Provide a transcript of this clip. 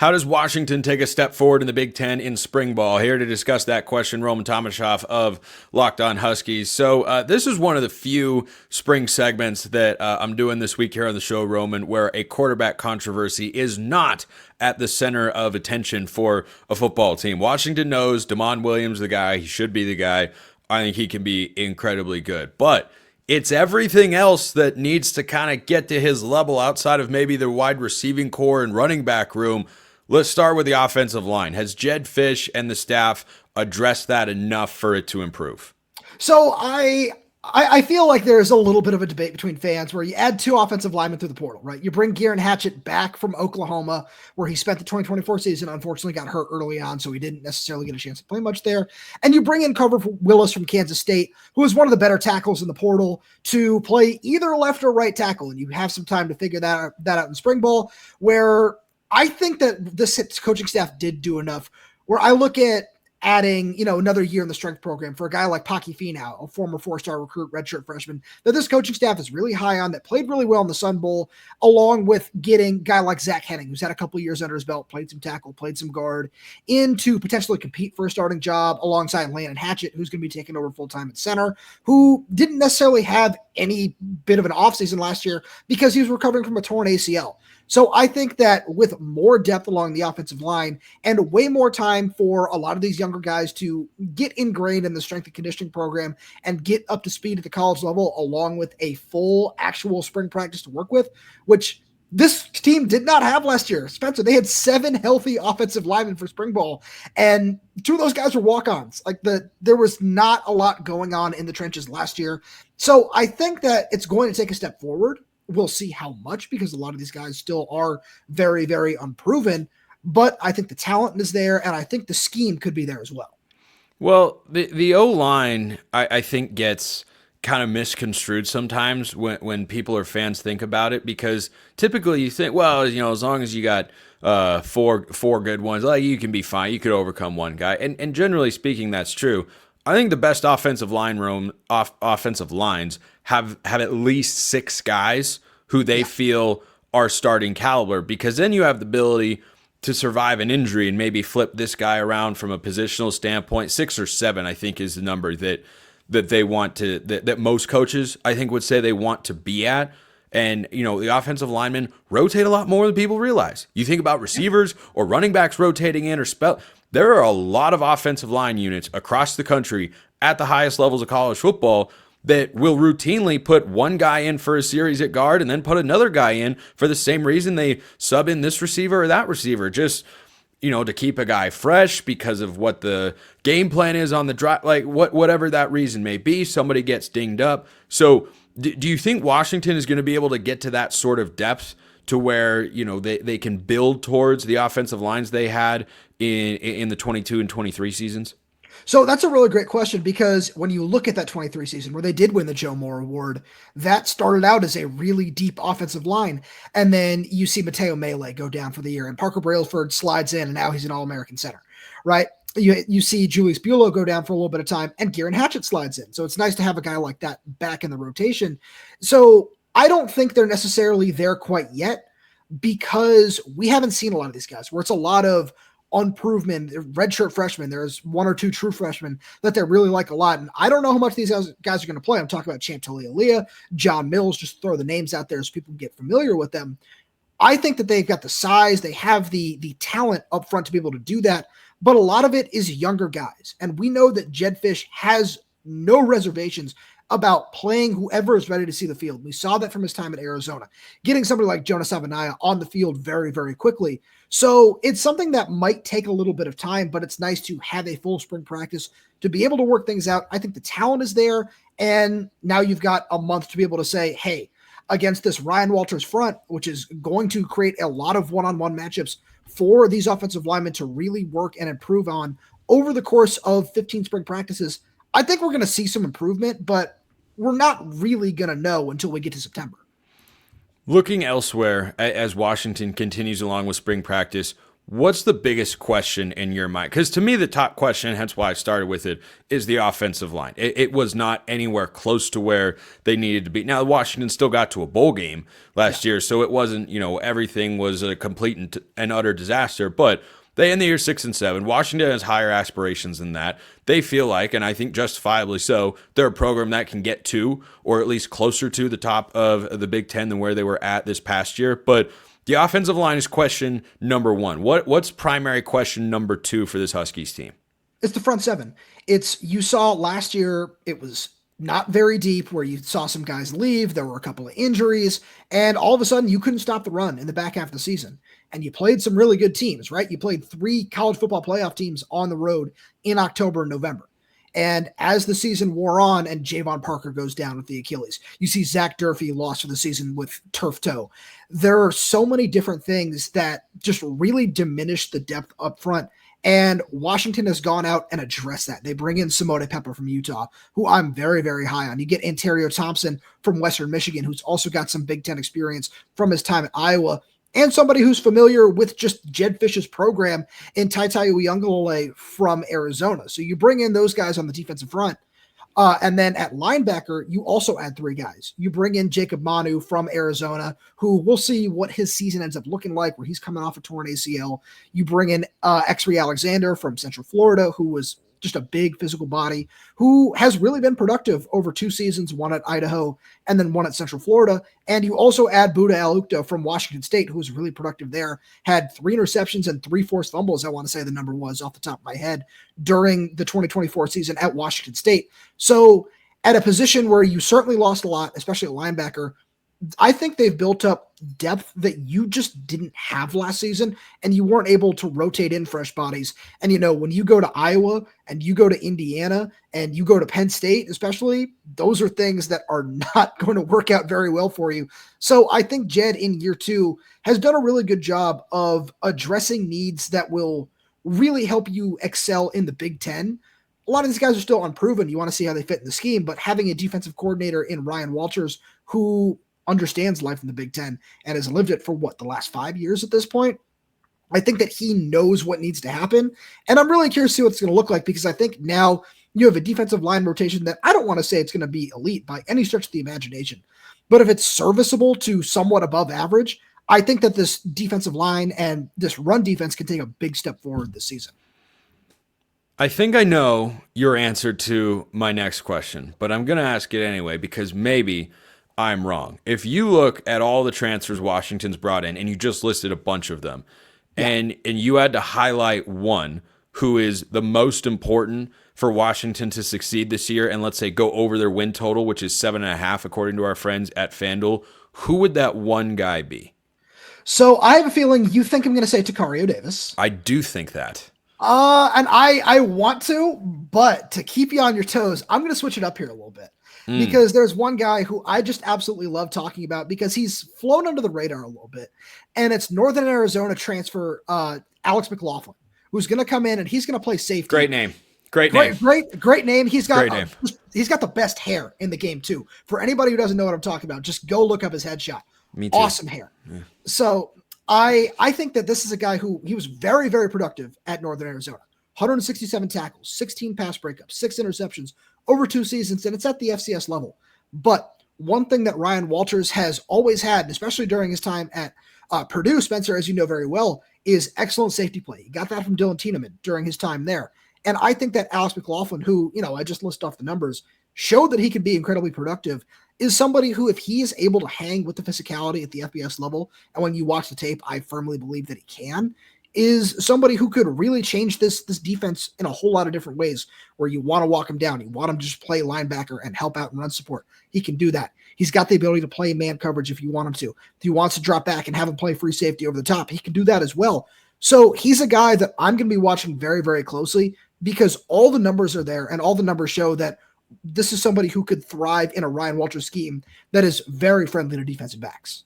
How does Washington take a step forward in the Big Ten in spring ball? Here to discuss that question, Roman Tomashoff of Locked On Huskies. So this is one of the few spring segments that I'm doing this week here on the show, Roman, where a quarterback controversy is not at the center of attention for a football team. Washington knows Damon Williams, the guy. He should be the guy. I think he can be incredibly good. But it's everything else that needs to kind of get to his level outside of maybe the wide receiving core and running back room. Let's start with the offensive line. Has Jedd Fisch and the staff addressed that enough for it to improve? So I feel like there's a little bit of a debate between fans where you add two offensive linemen through the portal, right? You bring Garen Hatchett back from Oklahoma, where he spent the 2024 season, unfortunately got hurt early on, so he didn't necessarily get a chance to play much there. And you bring in Carver Willis from Kansas State, who is one of the better tackles in the portal, to play either left or right tackle. And you have some time to figure that out in spring ball, where I think that this coaching staff did do enough, where I look at adding, another year in the strength program for a guy like Paki Finau, a former four-star recruit, redshirt freshman, that this coaching staff is really high on, that played really well in the Sun Bowl, along with getting a guy like Zach Henning, who's had a couple of years under his belt, played some tackle, played some guard, in to potentially compete for a starting job alongside Landon Hatchett, who's going to be taking over full-time at center, who didn't necessarily have any bit of an offseason last year because he was recovering from a torn ACL. So I think that with more depth along the offensive line and way more time for a lot of these younger guys to get ingrained in the strength and conditioning program and get up to speed at the college level, along with a full actual spring practice to work with, which this team did not have last year. Spencer, they had 7 healthy offensive linemen for spring ball, and 2 of those guys were walk-ons. There was not a lot going on in the trenches last year. So I think that it's going to take a step forward. We'll see how much, because a lot of these guys still are very, very unproven, but I think the talent is there, and I think the scheme could be there as well. Well, the O-line, I think, gets kind of misconstrued sometimes when people or fans think about it, because typically you think, well, as long as you got four good ones, like, you can be fine. You could overcome one guy. And generally speaking, that's true. I think the best offensive lines have at least 6 guys who they feel are starting caliber, because then you have the ability to survive an injury and maybe flip this guy around from a positional standpoint. 6 or 7, I think, is the number that they want to, that most coaches, I think, would say they want to be at. And, the offensive linemen rotate a lot more than people realize. You think about receivers or running backs rotating in, or there are a lot of offensive line units across the country at the highest levels of college football that will routinely put one guy in for a series at guard and then put another guy in for the same reason they sub in this receiver or that receiver, just, to keep a guy fresh because of what the game plan is on the drive, like whatever that reason may be. Somebody gets dinged up. So do you think Washington is going to be able to get to that sort of depth to where, they can build towards the offensive lines they had in the 22 and 23 seasons? So that's a really great question, because when you look at that 23 season where they did win the Joe Moore Award, that started out as a really deep offensive line. And then you see Mateo Mele go down for the year, and Parker Brailsford slides in, and now he's an All-American center, right? You see Julius Buelow go down for a little bit of time, and Garen Hatchett slides in. So it's nice to have a guy like that back in the rotation. So I don't think they're necessarily there quite yet, because we haven't seen a lot of these guys where it's a lot of unproven redshirt freshmen. There's 1 or 2 true freshmen that they really like a lot. And I don't know how much these guys are going to play. I'm talking about Champ Tilialia, John Mills, just throw the names out there so people can get familiar with them. I think that they've got the size, they have the talent up front to be able to do that. But a lot of it is younger guys. And we know that Jedd Fisch has no reservations about playing whoever is ready to see the field. We saw that from his time at Arizona, getting somebody like Jonas Avenaya on the field very, very quickly. So it's something that might take a little bit of time, but it's nice to have a full spring practice to be able to work things out. I think the talent is there, and now you've got a month to be able to say, hey, against this Ryan Walters front, which is going to create a lot of one-on-one matchups for these offensive linemen to really work and improve on over the course of 15 spring practices, I think we're going to see some improvement, but we're not really going to know until we get to September. Looking elsewhere, as Washington continues along with spring practice, What's the biggest question in your mind? Because to me, the top question, hence why I started with it, is the offensive line. It was not anywhere close to where they needed to be. Now, Washington still got to a bowl game last year, so it wasn't, everything was a complete and utter disaster. But they end the year 6-7. Washington has higher aspirations than that. They feel like, and I think justifiably so, they're a program that can get to, or at least closer to, the top of the Big Ten than where they were at this past year. But the offensive line is question number one. What's primary question number two for this Huskies team? It's the front seven. You saw last year, it was not very deep, where you saw some guys leave. There were a couple of injuries, and all of a sudden you couldn't stop the run in the back half of the season. And you played some really good teams, right? You played 3 college football playoff teams on the road in October and November. And as the season wore on and Javon Parker goes down with the Achilles, you see Zach Durfee lost for the season with turf toe. There are so many different things that just really diminish the depth up front. And Washington has gone out and addressed that. They bring in Simone Pepper from Utah, who I'm very, very high on. You get Ontario Thompson from Western Michigan, who's also got some Big Ten experience from his time at Iowa, and somebody who's familiar with just Jedd Fisch's program in Taitai Uyunglele from Arizona. So you bring in those guys on the defensive front. And then at linebacker, you also add 3 guys. You bring in Jacob Manu from Arizona, who we'll see what his season ends up looking like, where he's coming off a torn ACL. You bring in Exree Alexander from Central Florida, who was just a big physical body, who has really been productive over 2 seasons, one at Idaho and then one at Central Florida. And you also add Buda Alukta from Washington State, who was really productive there, had 3 interceptions and 3 forced fumbles, I want to say the number was off the top of my head, during the 2024 season at Washington State. So at a position where you certainly lost a lot, especially at linebacker, I think they've built up depth that you just didn't have last season, and you weren't able to rotate in fresh bodies. And, when you go to Iowa and you go to Indiana and you go to Penn State, especially, those are things that are not going to work out very well for you. So I think Jedd in year 2 has done a really good job of addressing needs that will really help you excel in the Big Ten. A lot of these guys are still unproven. You want to see how they fit in the scheme, but having a defensive coordinator in Ryan Walters, who understands life in the Big Ten and has lived it for the last 5 years at this point, I think that he knows what needs to happen. And I'm really curious to see what it's going to look like, because I think now you have a defensive line rotation that I don't want to say it's going to be elite by any stretch of the imagination, but if it's serviceable to somewhat above average, I think that this defensive line and this run defense can take a big step forward this season. I think I know your answer to my next question, but I'm going to ask it anyway, because maybe I'm wrong. If you look at all the transfers Washington's brought in, and you just listed a bunch of them, and you had to highlight one who is the most important for Washington to succeed this year, and let's say go over their win total, which is 7.5 according to our friends at FanDuel, who would that one guy be? So I have a feeling you think I'm going to say Takario Davis. I do think that. And I want to, but to keep you on your toes, I'm going to switch it up here a little bit. Because there's one guy who I just absolutely love talking about, because he's flown under the radar a little bit. And it's Northern Arizona transfer Alex McLaughlin, who's going to come in and he's going to play safety. Great name. Great name. He's got the best hair in the game too. For anybody who doesn't know what I'm talking about, just go look up his headshot. Me too. Awesome hair. Yeah. So I think that this is a guy who he was very, very productive at Northern Arizona. 167 tackles, 16 pass breakups, 6 interceptions over 2 seasons, and it's at the FCS level. But one thing that Ryan Walters has always had, especially during his time at Purdue, Spencer, as you know very well, is excellent safety play. He got that from Dylan Tiedemann during his time there. And I think that Alex McLaughlin, who, I just listed off the numbers, showed that he could be incredibly productive, is somebody who, if he is able to hang with the physicality at the FBS level, and when you watch the tape, I firmly believe that he can, is somebody who could really change this defense in a whole lot of different ways, where you want to walk him down. You want him to just play linebacker and help out and run support. He can do that. He's got the ability to play man coverage if you want him to. If he wants to drop back and have him play free safety over the top, he can do that as well. So he's a guy that I'm going to be watching very, very closely, because all the numbers are there, and all the numbers show that this is somebody who could thrive in a Ryan Walters scheme that is very friendly to defensive backs.